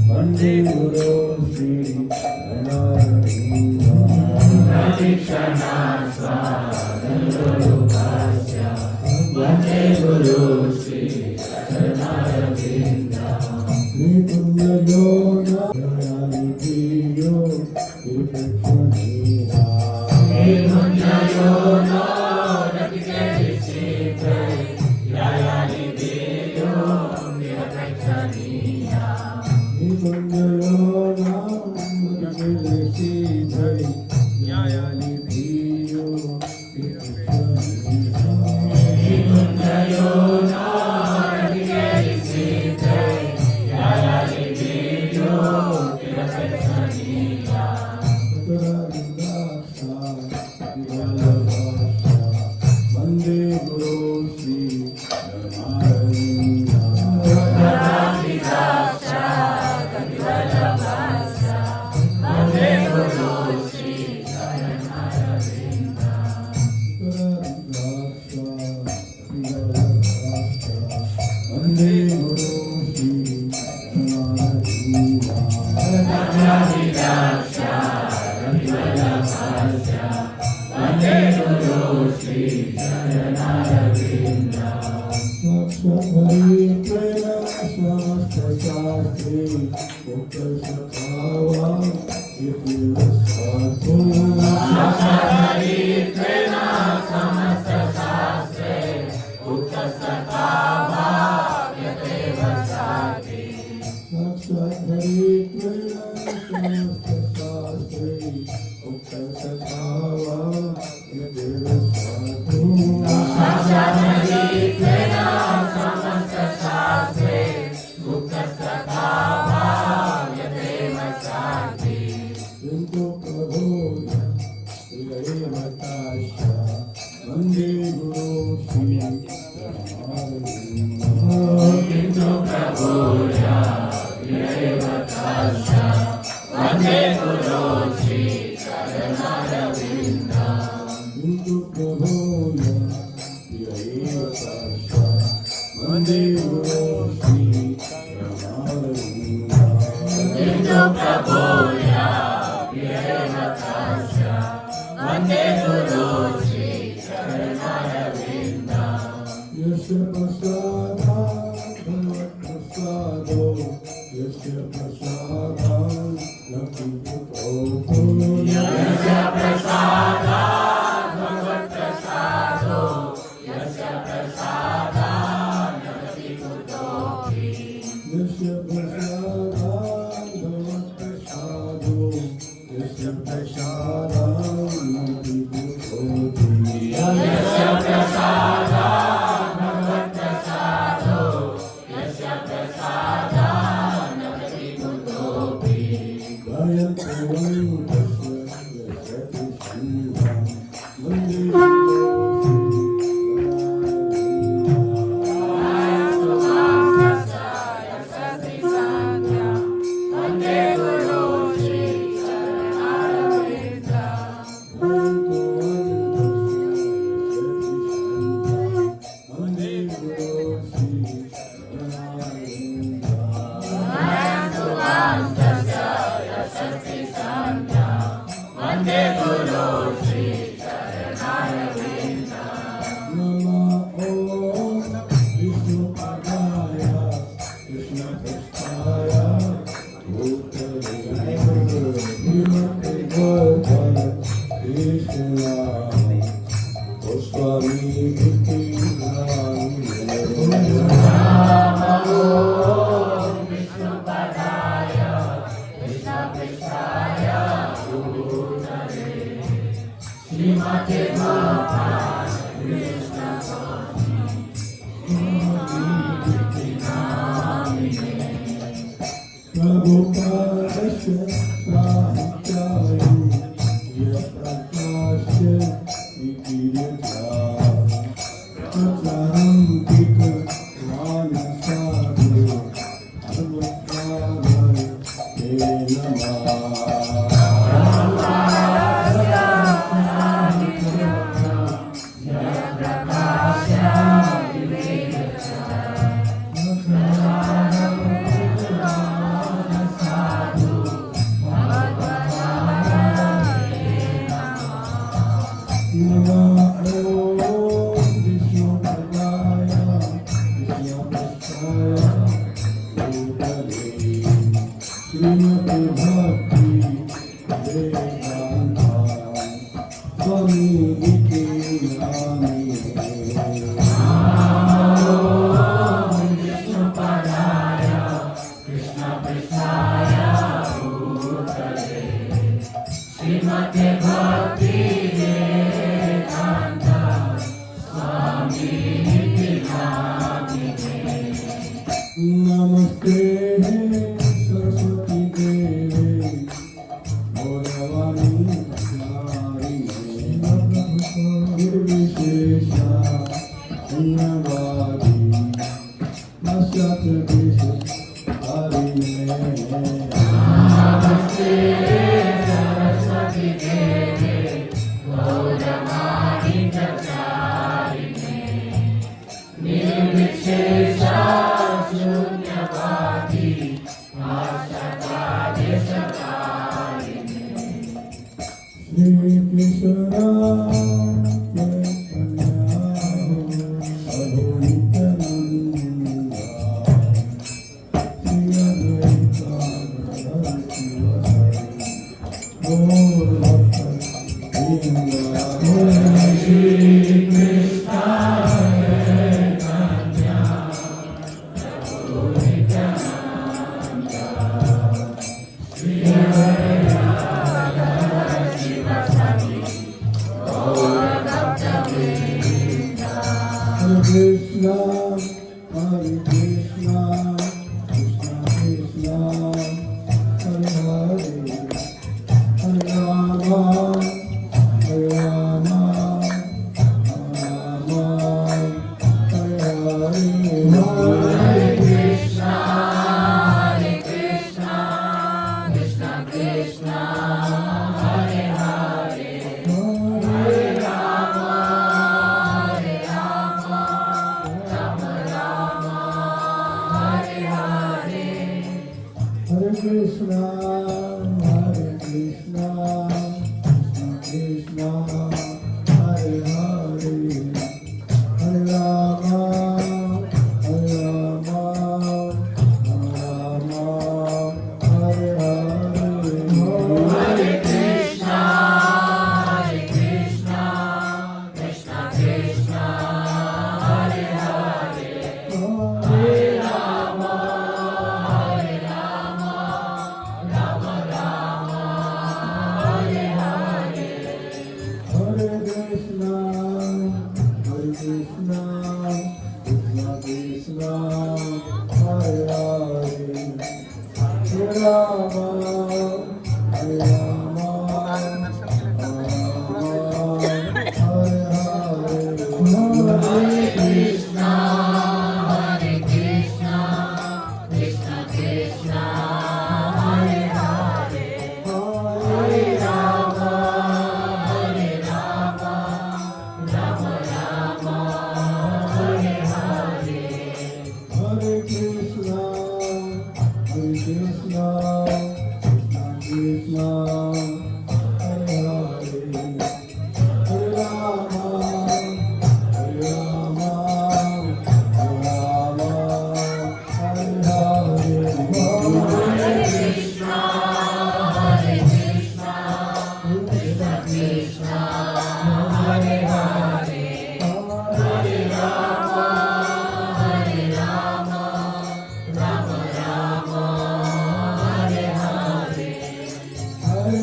వందే గురు శ్రీ ప్రతిక్షణ స్వాగంగురు భాష్య వందే గురు శ్రీ చరణారవింద నిపుణ్యో నాయాలియో విపక్షణీయా నిపుణ్యో వందే గురు శ్రీ వందే గురు శ్రీ చరణారవింద వందే గురు శ్రీ వందే గురు శ్రీ చరణారవింద వందే గురు శ్రీ చరణారవింద వందే గురు శ్రీ చరణారవింద యస్య ప్రసాదా భగవత్ప్రసాదో యస్య ప్రసాదా లభ్యతో యస్య ప్రసాదా భగవత్ప్రసాదో యస్య ప్రసాదా లభ్యతో యస్య ప్రసాదా భగవత్ప్రసాదో యస్య ప్రసాదా श्रीमति भक्ति वेदांता स्वामी नित्यानंद श्रीमते भक्ति वेदांत स्वामी नित्यानंद। नमस्ते सरस्वती देवी गौरवाणी निर्विशेषा शून्यवादी नश्यत नमस्ते सरस्वती देवे गौरवाणी प्रचारिणे निर्विशेषा शून्यवादी नाशकादेशकारिणे। Shri Krishna Krishna, Hare Krishna, Krishna Krishna, Hare Hare, Hare Rama, Hare Rama, Rama Hare Hare, Hare Krishna, Krishna Krishna, Hare Hare, Hare Rama, Hare Rama, Rama Rama, Hare Hare. Hare Krishna, Krishna Krishna, Hare Hare, Hare Rama, Hare Rama, Rama Hare Hare. Hare Krishna, Krishna Krishna, Hare Hare, Hare Rama, Hare Rama, Rama Rama, Hare Hare. Hare Krishna, Krishna Krishna, Hare Hare, Hare Rama, Hare Rama, Hare Hare. Hare Krishna, Krishna Krishna, Hare Hare, Hare Rama, Hare Rama, Rama Rama, Hare Hare. Hare Krishna, Krishna Krishna, Hare Hare, Hare Rama, Hare Rama, Rama Hare Hare. Hare Krishna, Krishna Krishna, Hare Hare, Hare Rama, Hare Rama, Rama Rama,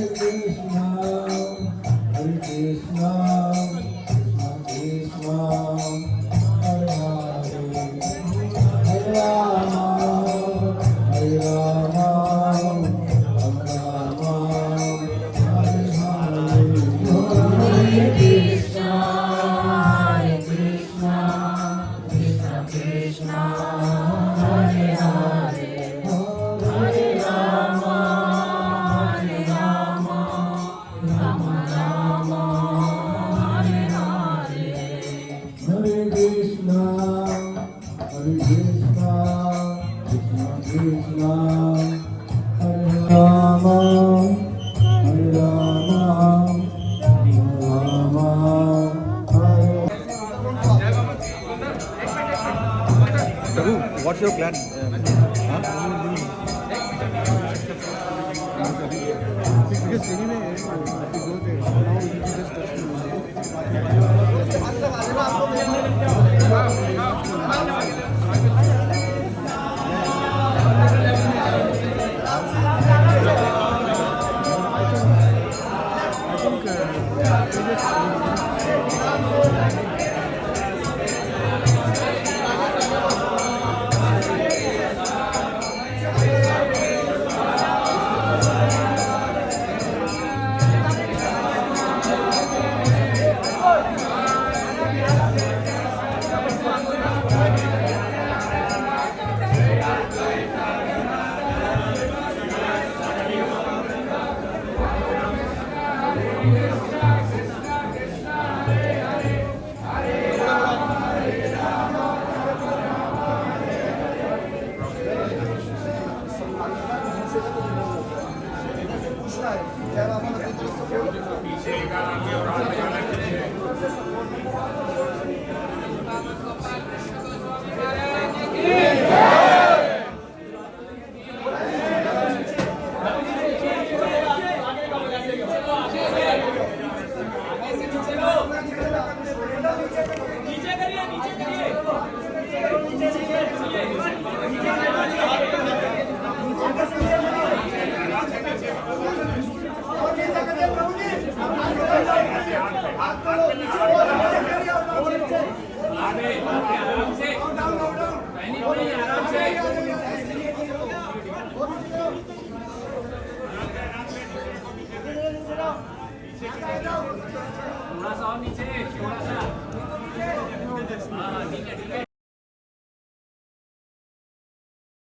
Hare Hare. Hare Krishna, Krishna Krishna, Hare Hare, Hare Rama, Hare Rama, Rama Hare Hare. Hare Krishna, Krishna Krishna, Hare Hare, Hare Rama, Hare Rama, Rama Rama, Hare Hare. Hare Krishna, Krishna Krishna, Hare Rama, Hare Rama, Rama Hare. Prabhu, what's your your plan? Because anyway, if you go there, now it will be just थोड़ा सा और नीचे थोड़ा सा हाँ ठीक है